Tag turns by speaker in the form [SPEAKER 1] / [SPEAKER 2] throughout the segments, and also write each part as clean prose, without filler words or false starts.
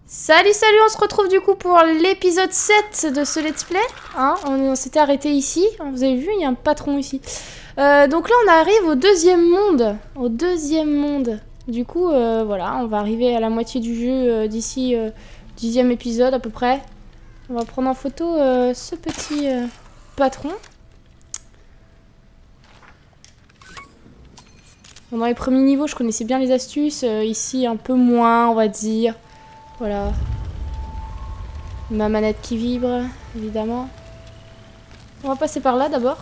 [SPEAKER 1] Salut, on se retrouve du coup pour l'épisode 7 de ce let's play. Hein, on s'était arrêté ici, vous avez vu, il y a un patron ici. Donc là on arrive au deuxième monde. Du coup, voilà, on va arriver à la moitié du jeu d'ici 10e épisode à peu près. On va prendre en photo ce petit patron. Bon, dans les premiers niveaux, je connaissais bien les astuces. Ici, un peu moins, on va dire. Voilà. Ma manette qui vibre, évidemment. On va passer par là d'abord.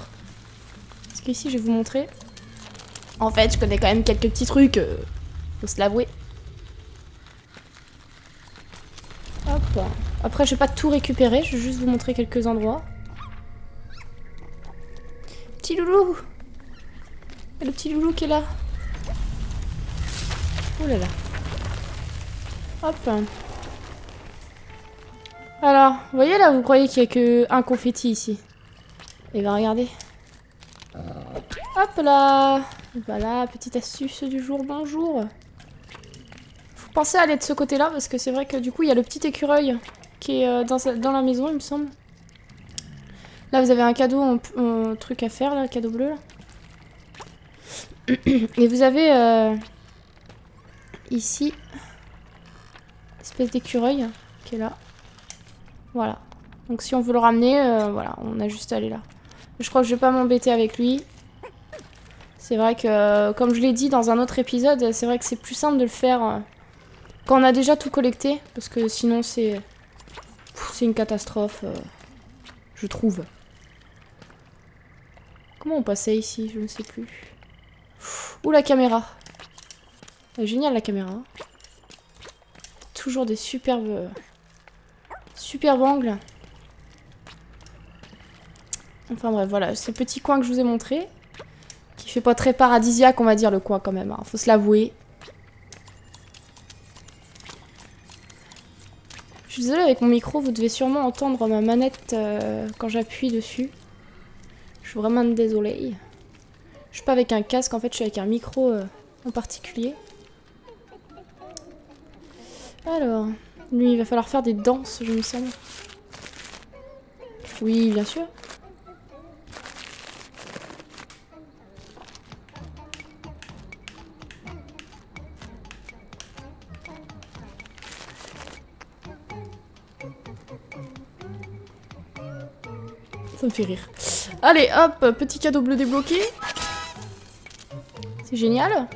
[SPEAKER 1] Parce qu'ici, je vais vous montrer. En fait, je connais quand même quelques petits trucs. Faut se l'avouer. Hop. Après, je vais pas tout récupérer. Je vais juste vous montrer quelques endroits. Petit loulou. Il y a le petit loulou qui est là. Oh là là. Hop. Alors, vous voyez là, vous croyez qu'il n'y a que un confetti ici. Et bien regardez. Hop là. Voilà, petite astuce du jour, bonjour. Faut penser à aller de ce côté-là, parce que c'est vrai que du coup, il y a le petit écureuil qui est dans la maison, il me semble. Là, vous avez un cadeau, un truc à faire, là, le cadeau bleu, là. Et vous avez ici, espèce d'écureuil qui est là. Voilà. Donc si on veut le ramener, voilà, on a juste à aller là. Je crois que je vais pas m'embêter avec lui. C'est vrai que, comme je l'ai dit dans un autre épisode, c'est vrai que c'est plus simple de le faire quand on a déjà tout collecté. Parce que sinon c'est une catastrophe, je trouve. Comment on passait ici? Je ne sais plus. Ouh, la caméra. Elle est géniale la caméra. Toujours des superbes angles. Enfin bref, voilà, ce petit coin que je vous ai montré. Qui fait pas très paradisiaque, on va dire, le coin quand même. Hein. Faut se l'avouer. Je suis désolée, avec mon micro, vous devez sûrement entendre ma manette quand j'appuie dessus. Je suis vraiment désolée. Je suis pas avec un casque, en fait, je suis avec un micro en particulier. Alors, lui, il va falloir faire des danses, je me semble. Oui, bien sûr. Ça me fait rire. Allez, hop, petit cadeau bleu débloqué. C'est génial.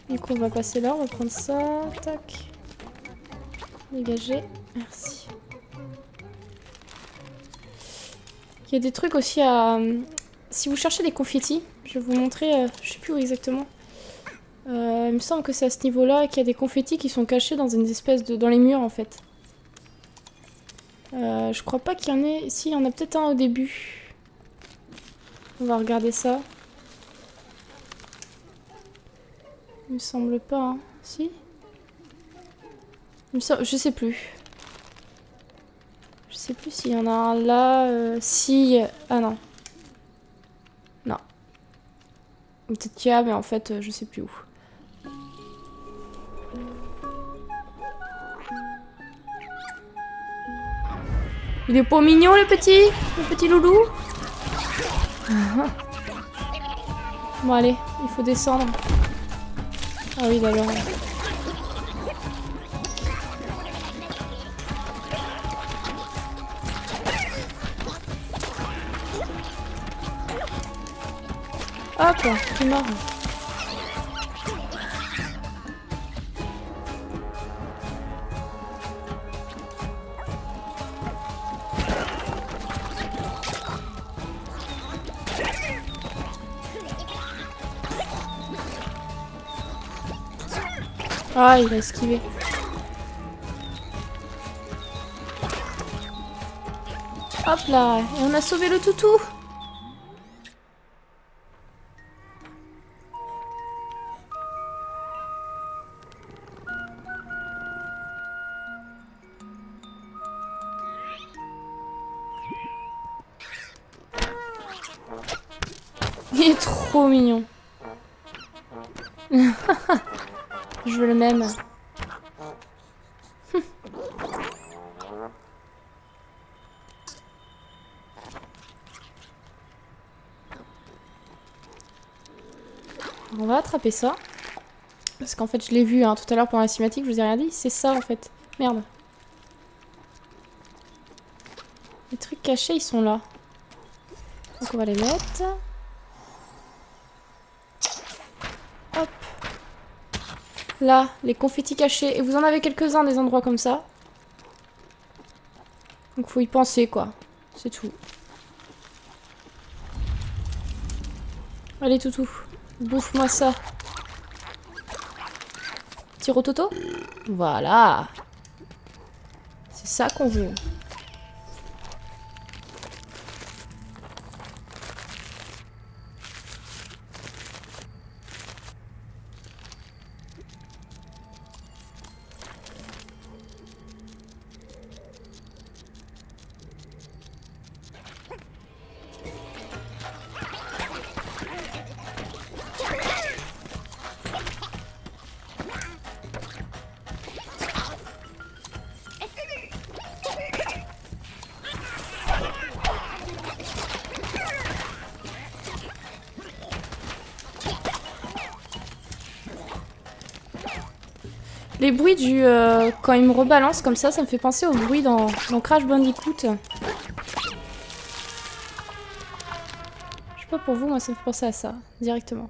[SPEAKER 1] Du coup, on va passer là, on va prendre ça. Tac. Dégager. Merci. Il y a des trucs aussi à... Si vous cherchez des confettis, je vais vous montrer, je sais plus où exactement. Il me semble que c'est à ce niveau-là qu'il y a des confettis qui sont cachés dans une espèce de... dans les murs en fait. Je crois pas qu'il y en ait... Si, il y en a peut-être un au début. On va regarder ça. Il me semble pas, hein. Si? Je sais plus. Je sais plus s'il y en a un là. Si... Ah non. Non. Peut-être qu'il y a, mais en fait, je sais plus où. Il est pas mignon le petit loulou. Bon allez, il faut descendre. Ah oui d'accord. Hop, il est mort. Ah, il a esquivé. Hop là, et on a sauvé le toutou. Il est trop mignon. Je veux le même. On va attraper ça. Parce qu'en fait, je l'ai vu hein, tout à l'heure pendant la cinématique, je vous ai rien dit. C'est ça en fait. Merde. Les trucs cachés, ils sont là. Donc on va les mettre. Hop. Là, les confettis cachés. Et vous en avez quelques-uns des endroits comme ça. Donc faut y penser quoi. C'est tout. Allez toutou. Bouffe-moi ça. Petit rototo. Voilà. C'est ça qu'on veut. Les bruits du... quand il me rebalance comme ça me fait penser au bruit dans Crash Bandicoot. Je sais pas pour vous, moi ça me fait penser à ça, directement.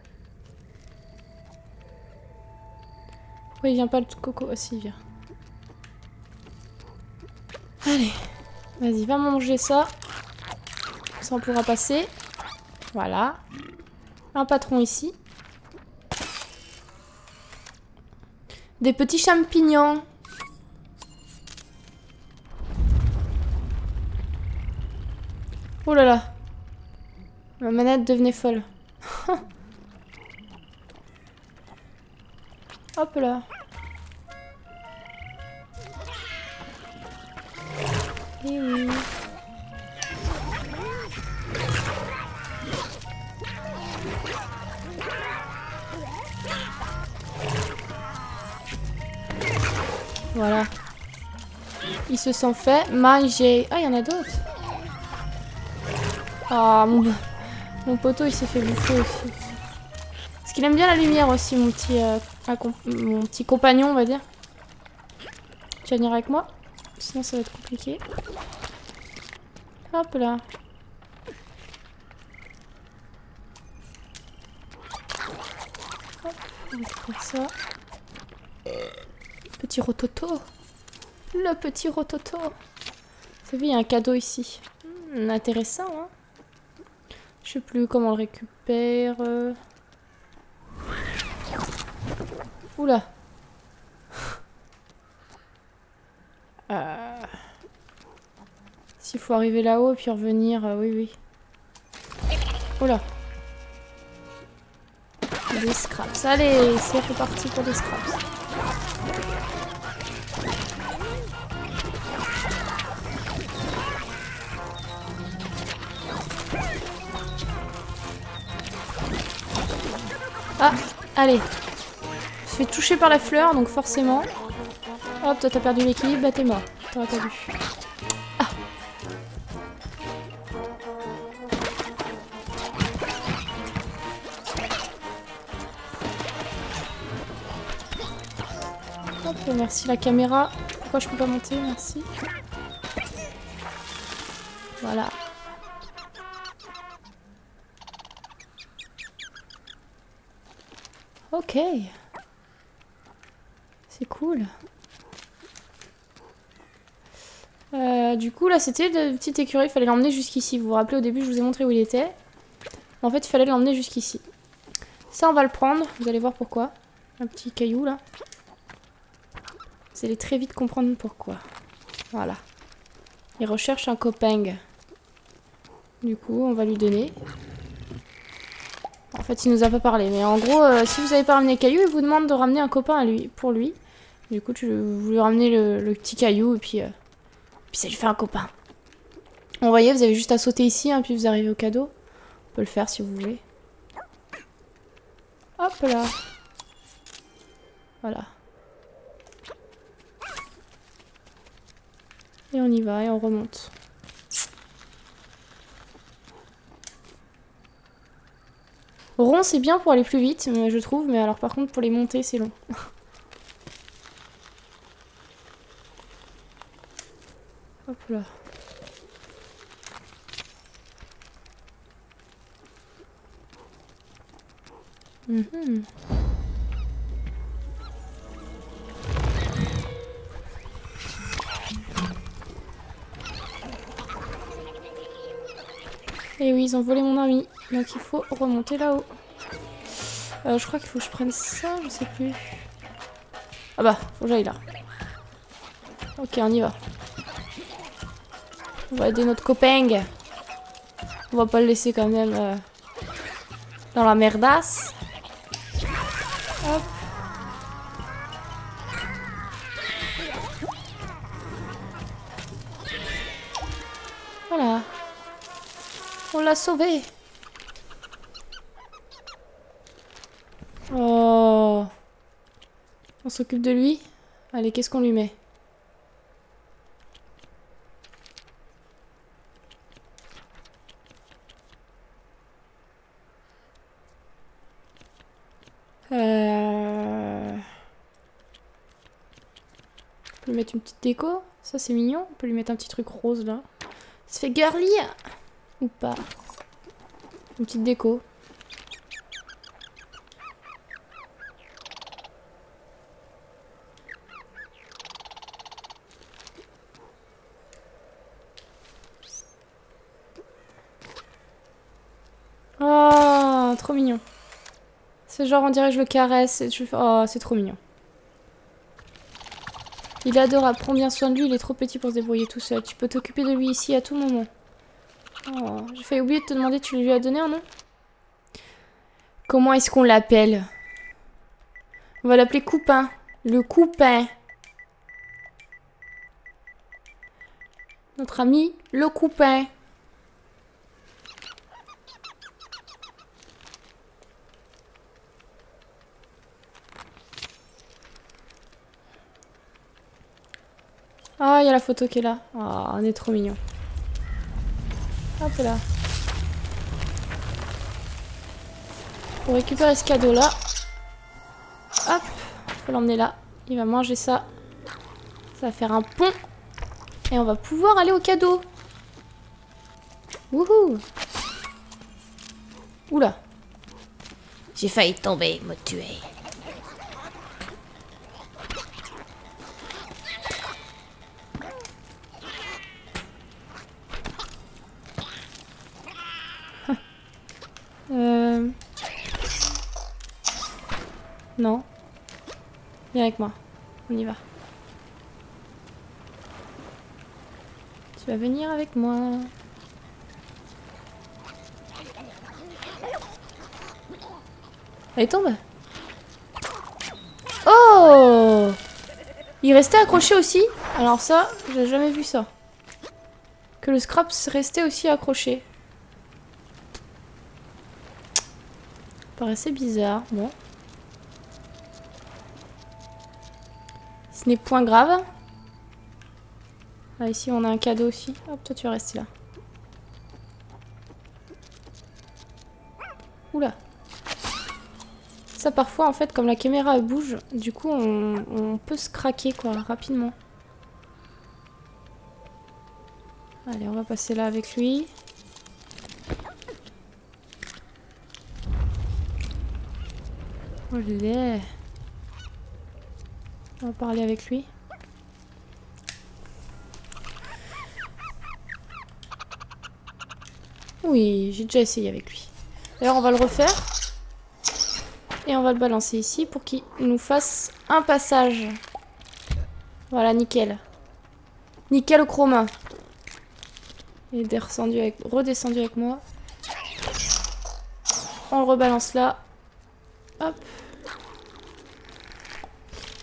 [SPEAKER 1] Pourquoi il vient pas le coco? Ah si, il vient. Allez, vas-y, va manger ça. Ça on pourra passer. Voilà. Un patron ici. Des petits champignons. Oh là là. Ma manette devenait folle. Hop là. Et oui. Voilà. Ils se sont fait manger. Ah, il y en a d'autres. Ah, mon poteau, il s'est fait bouffer aussi. Parce qu'il aime bien la lumière aussi, mon petit compagnon, on va dire. Tu vas venir avec moi? Sinon, ça va être compliqué. Hop là. Hop, on va faire ça. Petit rototo. Le petit rototo. Vous savez, il y a un cadeau ici. Intéressant, hein. Je sais plus comment on le récupère. Oula. S'il faut arriver là-haut et puis revenir, oui, oui. Oula. Des scraps. Allez, c'est reparti pour des scraps. Ah, allez. Je suis touché par la fleur, donc forcément. Hop, toi t'as perdu l'équilibre, bah t'es mort. T'aurais pas vu. Ah. Hop, merci la caméra. Pourquoi je peux pas monter? Merci. Voilà. Ok. C'est cool. Du coup, là, c'était le petit écureuil. Il fallait l'emmener jusqu'ici. Vous vous rappelez, au début, je vous ai montré où il était. En fait, il fallait l'emmener jusqu'ici. Ça, on va le prendre. Vous allez voir pourquoi. Un petit caillou, là. Vous allez très vite comprendre pourquoi. Voilà. Il recherche un copain. Du coup, on va lui donner. En fait, il nous a pas parlé. Mais en gros, si vous avez pas ramené le caillou, il vous demande de ramener un copain à lui, pour lui. Du coup, vous lui ramenez le petit caillou et puis ça lui fait un copain. Vous voyez, vous avez juste à sauter ici, hein, puis vous arrivez au cadeau. On peut le faire si vous voulez. Hop là. Voilà. Et on y va et on remonte. Rond c'est bien pour aller plus vite, je trouve, mais alors par contre pour les monter c'est long. Hop là. Et oui, ils ont volé mon ami, donc il faut remonter là-haut. Je crois qu'il faut que je prenne ça, je sais plus. Ah bah, faut que j'aille là. Ok, on y va. On va aider notre copain. On va pas le laisser quand même dans la merdasse. Hop. Voilà. On l'a sauvé. Oh. On s'occupe de lui. Allez, qu'est-ce qu'on lui met? On peut lui mettre une petite déco. Ça, c'est mignon. On peut lui mettre un petit truc rose, là. Ça fait girly. Ou pas. Une petite déco. Oh, trop mignon. C'est genre, on dirait que je le caresse. Et je... Oh, c'est trop mignon. Il est adorable. Prends bien soin de lui. Il est trop petit pour se débrouiller tout seul. Tu peux t'occuper de lui ici à tout moment. Oh, j'ai failli oublier de te demander, tu lui as donné un nom? Comment est-ce qu'on l'appelle? On va l'appeler Coupin. Le Coupin. Notre ami, le Coupin. Ah, il y a la photo qui est là. Oh, on est trop mignon. Hop là. Pour récupérer ce cadeau là. Hop. Faut l'emmener là. Il va manger ça. Ça va faire un pont. Et on va pouvoir aller au cadeau. Wouhou. Oula. J'ai failli tomber, me tuer. Non. Viens avec moi. On y va. Tu vas venir avec moi. Elle tombe. Oh! Il restait accroché aussi. Alors ça, j'ai jamais vu ça. Que le scrap restait aussi accroché. Ça paraissait bizarre. Bon. Ce n'est point grave. Ah, ici on a un cadeau aussi. Hop, toi tu vas rester là. Oula. Ça parfois en fait comme la caméra elle bouge, du coup on peut se craquer quoi rapidement. Allez, on va passer là avec lui. Olé. On va parler avec lui. Oui, j'ai déjà essayé avec lui. D'ailleurs, on va le refaire. Et on va le balancer ici pour qu'il nous fasse un passage. Voilà, nickel. Nickel au chroma. Il est redescendu avec moi. On le rebalance là. Hop.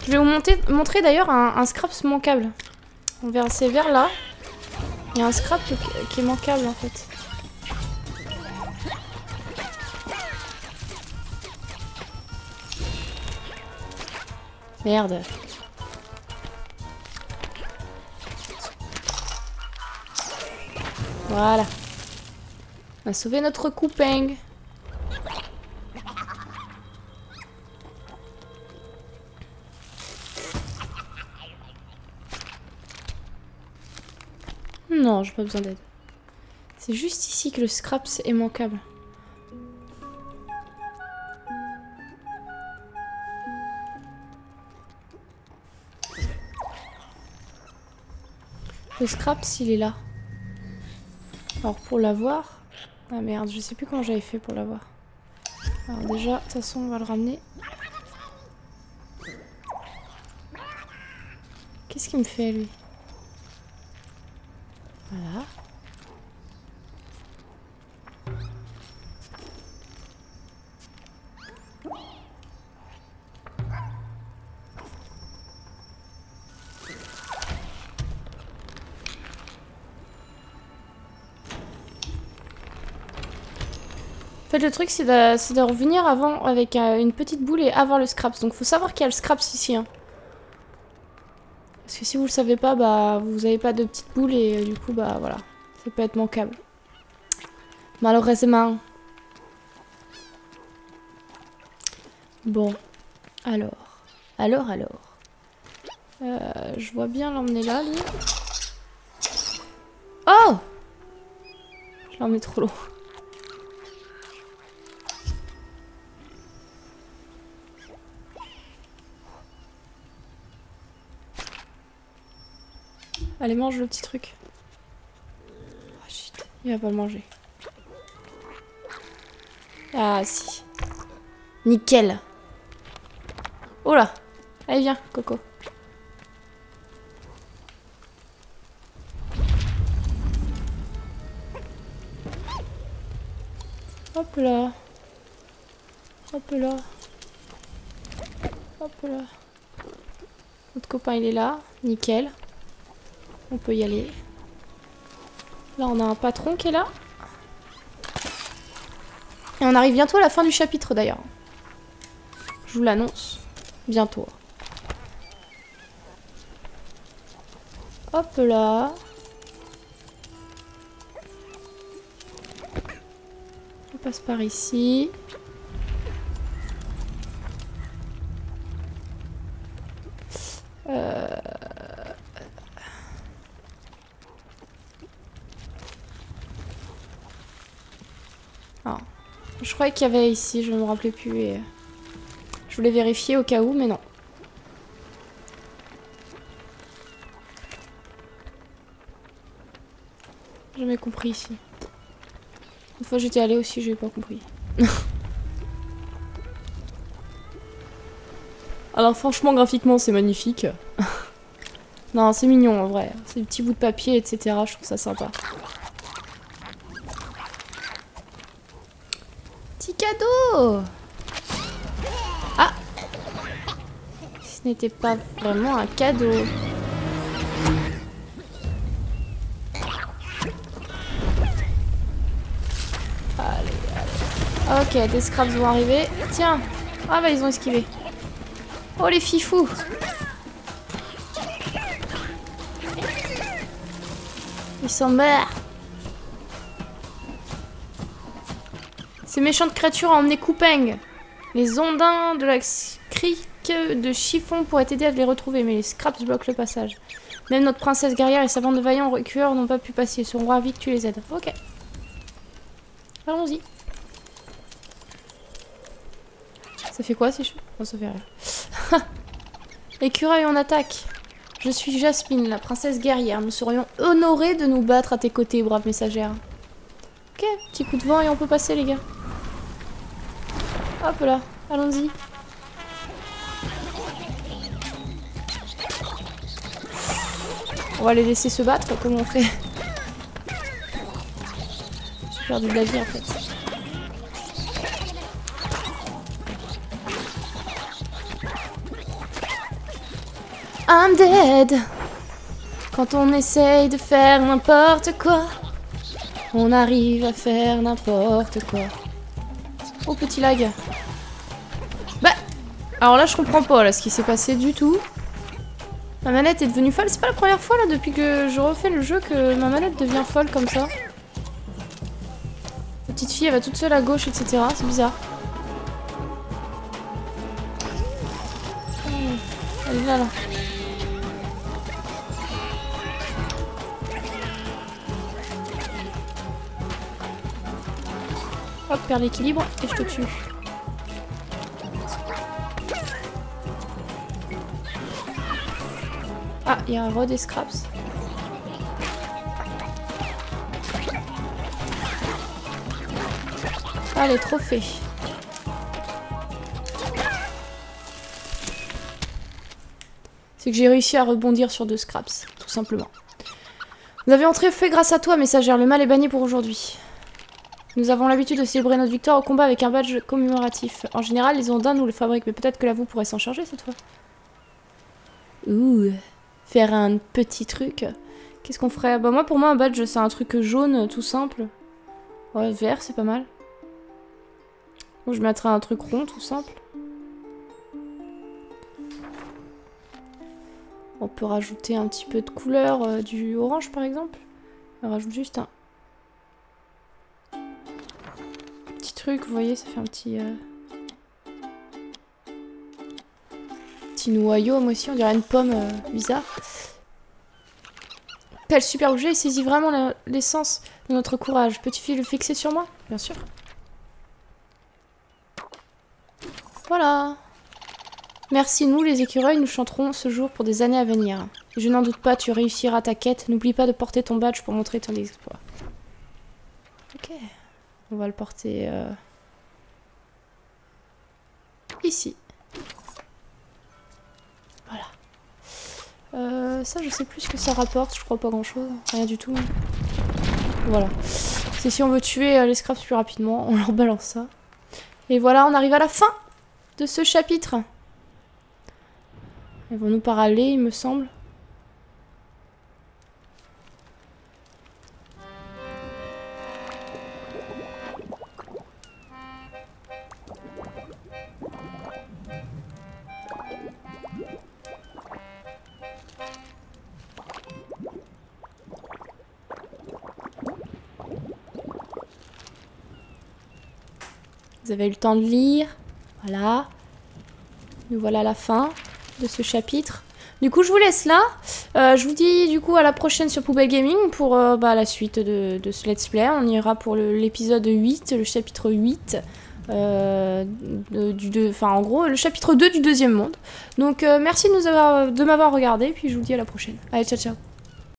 [SPEAKER 1] Je vais vous montrer d'ailleurs un scrap manquable. On verra, c'est vers là. Il y a un scrap qui est manquable en fait. Merde. Voilà. On a sauvé notre couping. Non, j'ai pas besoin d'aide. C'est juste ici que le scraps est manquable. Le scraps, il est là. Alors pour l'avoir... Ah merde, je sais plus comment j'avais fait pour l'avoir. Alors déjà, de toute façon, on va le ramener. Qu'est-ce qu'il me fait, lui? Voilà. En fait, le truc, c'est de revenir avant avec une petite boule et avoir le scraps. Donc, faut savoir qu'il y a le scraps ici. Hein. Parce que si vous le savez pas, bah, vous avez pas de petite boule et du coup, bah, voilà. Ça peut être manquable. Malheureusement. Bon. Alors. Je vois bien l'emmener là, lui. Oh! Je l'emmène trop loin. Allez, mange le petit truc. Oh shit, il va pas le manger. Ah si. Nickel. Oh là. Allez, viens, Coco. Hop là. Hop là. Hop là. Notre copain, il est là. Nickel. On peut y aller. Là, on a un patron qui est là. Et on arrive bientôt à la fin du chapitre, d'ailleurs. Je vous l'annonce. Bientôt. Hop là. On passe par ici. Ah. Je croyais qu'il y avait ici, je ne me rappelais plus. Et... je voulais vérifier au cas où, mais non. J'ai jamais compris ici. Une fois j'étais allée aussi, j'ai pas compris. Alors franchement, graphiquement, c'est magnifique. Non, c'est mignon en vrai. C'est des petits bouts de papier, etc. Je trouve ça sympa. Petit cadeau! Ah! Ce n'était pas vraiment un cadeau. Allez. Ok, des scraps vont arriver. Tiens! Ah bah ils ont esquivé. Oh les fifous! Ils sont morts. Ces méchantes créatures ont emmené Coupang. Les ondins de la crique de chiffon pourraient t'aider à les retrouver, mais les scraps bloquent le passage. Même notre princesse guerrière et sa bande de vaillants recueurs n'ont pas pu passer. Ils seront ravis que tu les aides. Ok. Allons-y. Ça fait quoi si je... Oh, ça fait rien. Écureuil en attaque. Je suis Jasmine, la princesse guerrière. Nous serions honorés de nous battre à tes côtés, brave messagère. Ok, petit coup de vent et on peut passer, les gars. Hop là, allons-y. On va les laisser se battre, comme on fait. J'ai perdu de la vie, en fait. I'm dead. Quand on essaye de faire n'importe quoi, on arrive à faire n'importe quoi. Oh, petit lag. Bah, alors là, je comprends pas là, ce qui s'est passé du tout. Ma manette est devenue folle. C'est pas la première fois là, depuis que je refais le jeu, que ma manette devient folle comme ça. petite fille, elle va toute seule à gauche, etc. C'est bizarre. Elle est là, là. Hop, perds l'équilibre et je te tue. Ah, il y a un re des scraps. Ah, les trophées. C'est que j'ai réussi à rebondir sur 2 scraps, tout simplement. Nous avions triomphé grâce à toi, messagère. Le mal est banni pour aujourd'hui. Nous avons l'habitude de célébrer notre victoire au combat avec un badge commémoratif. En général, les Ondins nous le fabriquent, mais peut-être que là, vous pourrez s'en charger cette fois. Ouh, faire un petit truc. Qu'est-ce qu'on ferait? Bah moi, pour moi, un badge, c'est un truc jaune, tout simple. Ouais, vert, c'est pas mal. Bon, je mettrais un truc rond, tout simple. On peut rajouter un petit peu de couleur, du orange, par exemple. On rajoute juste un petit truc, vous voyez, ça fait un petit... petit noyau, moi aussi, on dirait une pomme bizarre. Quel super objet, il saisit vraiment l'essence de notre courage. Peux-tu le fixer sur moi? Bien sûr. Voilà. Merci, nous les écureuils, nous chanterons ce jour pour des années à venir. Je n'en doute pas, tu réussiras ta quête. N'oublie pas de porter ton badge pour montrer ton exploit. Ok. On va le porter ici. Voilà. Ça, je sais plus ce que ça rapporte. Je crois pas grand-chose. Rien du tout. Voilà. C'est si on veut tuer les scraps plus rapidement, on leur balance ça. Et voilà, on arrive à la fin de ce chapitre. Ils vont nous parler, il me semble. Vous avez eu le temps de lire. Voilà. Nous voilà à la fin de ce chapitre. Du coup, je vous laisse là. Je vous dis du coup à la prochaine sur Poubelle Gaming pour la suite de ce let's play. On ira pour l'épisode 8, le chapitre 8. En gros, le chapitre 2 du deuxième monde. Donc, merci de m'avoir regardé. Puis je vous dis à la prochaine. Allez, ciao, ciao.